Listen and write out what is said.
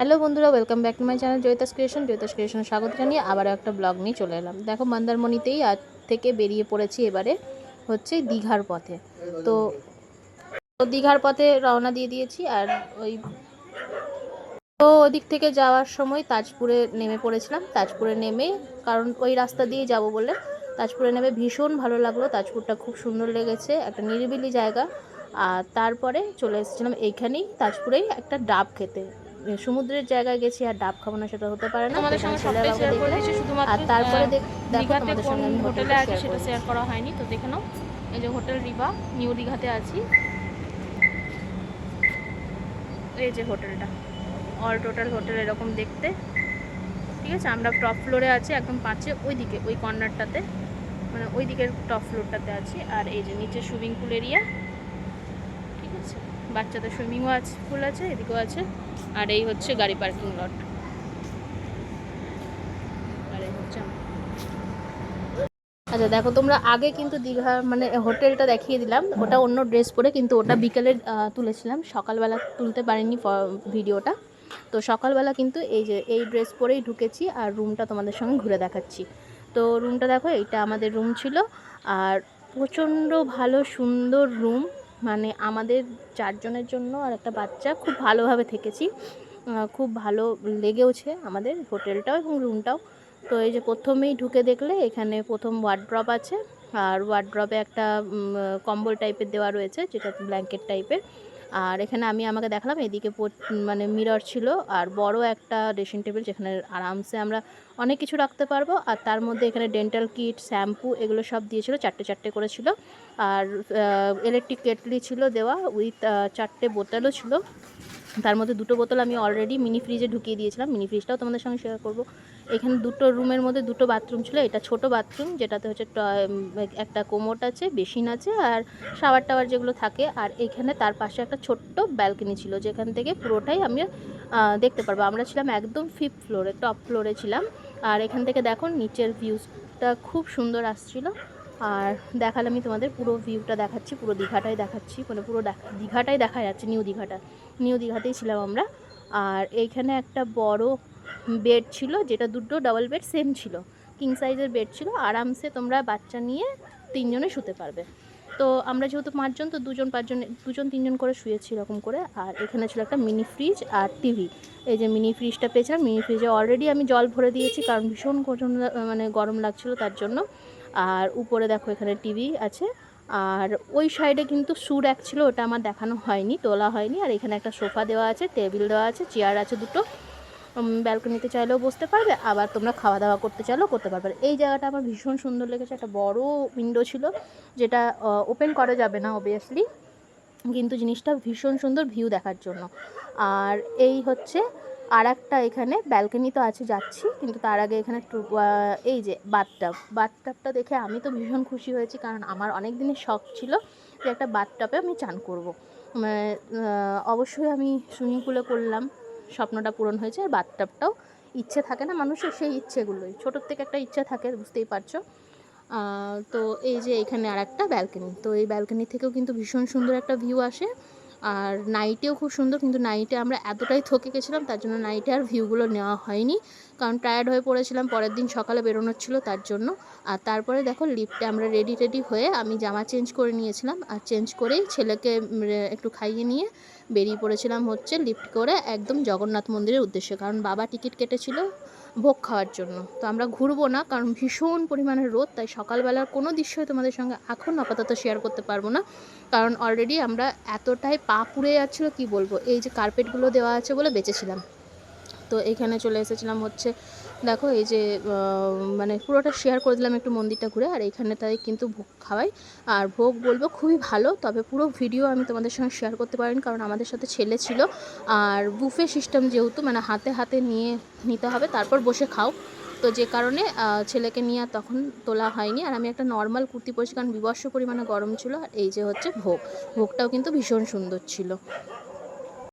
Hello বন্ধুরা, welcome back to my channel Joyita's creation স্বাগত জানিয়ে আবারও একটা ব্লগ নিয়ে চলে এলাম। দেখো, মন্দারমণিতেই আজ থেকে বেরিয়ে পড়েছি। এবারে হচ্ছে দীঘার পথে। তো দীঘার পথে রওনা দিয়ে দিয়েছি। আর ওদিক থেকে যাওয়ার সময় তাজপুরে নেমে পড়েছিলাম। তাজপুরে নেমে, কারণ ওই রাস্তা দিয়েই যাব বলে, তাজপুরে নেমে ভীষণ ভালো লাগলো। তাজপুরটা খুব সুন্দর লেগেছে, একটা নিরিবিলি জায়গা। আর তারপরে চলে এসেছিলাম এইখানেই তাজপুরেই একটা ডাব খেতে। সমুদ্রের জায়গায় গেছি আর ডাব খাবো না, সেটা হতে পারে না। তোমাদের সঙ্গে সবটাই শেয়ার করে দিয়েছি, শুধুমাত্র আর তারপরে দেখো দীঘাতে তোমাদের কোন সঙ্গে আমি হোটেলে আছি সেটা করেছি। শেয়ার করা হয়নি। তো দেখে নাও, এই যে হোটেল রিভা, নিউ দীঘাতে আছি। এই যে হোটেলটা, অল টোটাল হোটেল এরকম দেখতে। ঠিক আছে, আমরা টপ ফ্লোরে আছি, একদম পাঁচে ওইদিকে, ওই কর্নারটাতে, মানে ওই দিকের টপ ফ্লোরটাতে আছি। আর এই যে নিচে সুইমিং পুল এরিয়া। ঠিক আছে, বাচ্চাদের সুইমিংও আছে, পুল আছে, এদিকেও আছে। আর এই হচ্ছে গাড়ি পার্কিং লট। আর এই হচ্ছে আচ্ছা দেখো, তোমরা আগে কিন্তু দীঘা মানে হোটেলটা দেখিয়ে দিলাম, ওটা অন্য ড্রেস পরে, কিন্তু ওটা বিকেলে তুলেছিলাম, সকালবেলা তুলতে পারিনি ভিডিওটা। তো সকালবেলা কিন্তু এই যে এই ড্রেস পরেই ঢুকেছি, আর রুমটা তোমাদের সঙ্গে ঘুরে দেখাচ্ছি। তো রুমটা দেখো, এইটা আমাদের রুম ছিল। আর প্রচণ্ড ভালো সুন্দর রুম, মানে আমাদের 4 জনের জন্য আর একটা বাচ্চা, খুব ভালোভাবে থেকেছি। খুব ভালো লেগেওছে আমাদের হোটেলটাও এবং রুমটাও। তো এই যে প্রথমেই ঢুকে দেখলে এখানে প্রথম ওয়ার্ড্রপ আছে। আর ওয়ার্ড্রপে একটা কম্বল টাইপের দেওয়া রয়েছে, যেটা ব্ল্যাঙ্কেট টাইপের। আর এখানে আমাকে দেখালাম, এদিকে মানে মিরর ছিল, আর বড় একটা ড্রেসিং টেবিল, যেখানে আরামসে আমরা অনেক কিছু রাখতে পারবো। আর তার মধ্যে এখানে ডেন্টাল কিট, শ্যাম্পু, এগুলো সব দিয়েছিল, 4টে করে ছিল। আর ইলেকট্রিক কেটলি ছিল দেওয়া, উইথ 4টে বোতলও ছিল। তার মধ্যে 2টো বোতল আমি অলরেডি মিনি ফ্রিজে ঢুকিয়ে দিয়েছিলাম, মিনি ফ্রিজটাও তোমাদের সঙ্গে শেয়ার করবো। এখানে 2টো রুমের মধ্যে 2টো বাথরুম ছিল। এটা ছোট বাথরুম, যেটাতে হচ্ছে একটা কোমোট আছে, বেসিন আছে, আর শাওয়ার টাওয়ার যেগুলো থাকে। আর এখানে তার পাশে একটা ছোট্ট ব্যালকনি ছিল, যেখান থেকে পুরোটাই আমি দেখতে পারবো। আমরা ছিলাম একদম 5th ফ্লোরে, টপ ফ্লোরে ছিলাম। আর এখান থেকে দেখো নিচের ভিউজটা খুব সুন্দর আসছিল। আর দেখালে আমি তোমাদের পুরো ভিউটা দেখাচ্ছি, পুরো দীঘাটাই দেখাচ্ছি, মানে পুরো দীঘাটাই দেখা যাচ্ছে, নিউ দীঘাতেই ছিলাম আমরা। আর এইখানে একটা বড় বেড ছিল, যেটা 2টো ডাবল বেড সেম ছিল, কিং সাইজের বেড ছিল। আরামসে তোমরা বাচ্চা নিয়ে 3 জনে শুতে পারবে। তো আমরা যেহেতু 5 জন, তো 2জন 3জন করে শুয়েছি এরকম করে। আর এখানে ছিল একটা মিনি ফ্রিজ আর টিভি। এই যে মিনি ফ্রিজটা পেয়েছিলাম, মিনি ফ্রিজে অলরেডি আমি জল ভরে দিয়েছি, কারণ ভীষণ মানে গরম লাগছিল তার জন্য। আর উপরে দেখো এখানে টিভি আছে। আর ওই সাইডে কিন্তু র্যাক ছিল, ওটা আমার দেখানো হয়নি, তোলা হয়নি। আর এখানে একটা সোফা দেওয়া আছে, টেবিল দেওয়া আছে, চেয়ার আছে 2টো। ব্যালকনিতে চাইলেও বসতে পারবে, আবার তোমরা খাওয়া দাওয়া করতে চাইলেও করতে পারবে। এই জায়গাটা আমার ভীষণ সুন্দর লেগেছে। একটা বড় উইন্ডো ছিল, যেটা ওপেন করা যাবে না অবভিয়াসলি, কিন্তু জিনিসটা ভীষণ সুন্দর ভিউ দেখার জন্য। আর এই হচ্ছে আর একটা, এখানে ব্যালকনি তো আছে, যাচ্ছি, কিন্তু তার আগে এখানে এই যে বাথটাবটা দেখে আমি তো ভীষণ খুশি হয়েছি, কারণ আমার অনেক দিনের শখ ছিল যে একটা বাথটাবে আমি চান করব। মানে অবশ্যই আমি সুইমিং পুলে করলাম, স্বপ্নটা পূরণ হয়েছে। আর বাথটাবটাও, ইচ্ছে থাকে না মানুষের, সেই ইচ্ছেগুলোই ছোটোর থেকে একটা ইচ্ছা থাকে, বুঝতেই পারছো। তো এই যে এখানে আর একটা ব্যালকনি, তো এই ব্যালকনি থেকেও কিন্তু ভীষণ সুন্দর একটা ভিউ আসে। আর নাইটেও খুব সুন্দর, কিন্তু নাইটে আমরা এতটাই থকে গেছিলাম, তার জন্য নাইটে আর ভিউগুলো নেওয়া হয়নি, কারণ টায়ার্ড হয়ে পড়েছিলাম, পরের দিন সকালে বেরোনোর ছিল তার জন্য। আর তারপরে দেখো লিফটে আমরা রেডি হয়ে, আমি জামা চেঞ্জ করে নিয়েছিলাম, আর চেঞ্জ করেই ছেলেকে একটু খাইয়ে নিয়ে বেরিয়ে পড়েছিলাম হচ্ছে লিফট করে একদম জগন্নাথ মন্দিরের উদ্দেশ্যে, কারণ বাবা টিকিট কেটেছিল ভোগ খাওয়ার জন্য। তো আমরা ঘুরবো না, কারণ ভীষণ পরিমাণে রোদ, তাই সকালবেলার কোনো দৃশ্যই তোমাদের সঙ্গে এখন আপাতত শেয়ার করতে পারবো না, কারণ অলরেডি আমরা এতটাই পা পুড়ে যাচ্ছিলো কি বলবো। এই যে কার্পেটগুলো দেওয়া আছে বলে বেঁচেছিলাম। তো এখানে চলে এসেছিলাম হচ্ছে, দেখো এই যে মানে পুরোটা শেয়ার করে দিলাম একটু মন্দিরটা ঘুরে। আর এইখানে তাই কিন্তু ভোগ খাওয়াই, আর ভোগ বলবো খুবই ভালো, তবে পুরো ভিডিও আমি তোমাদের সঙ্গে শেয়ার করতে পারিনি, কারণ আমাদের সাথে ছেলে ছিল। আর বুফে সিস্টেম যেহেতু, মানে হাতে হাতে নিতে হবে, তারপর বসে খাও, তো যে কারণে ছেলেকে নিয়ে আর তখন তোলা হয়নি। আর আমি একটা নর্মাল কুর্তি পরেছি, কারণ বিবস্ব পরিমাণে গরম ছিল। আর এই যে হচ্ছে ভোগটাও কিন্তু ভীষণ সুন্দর ছিল।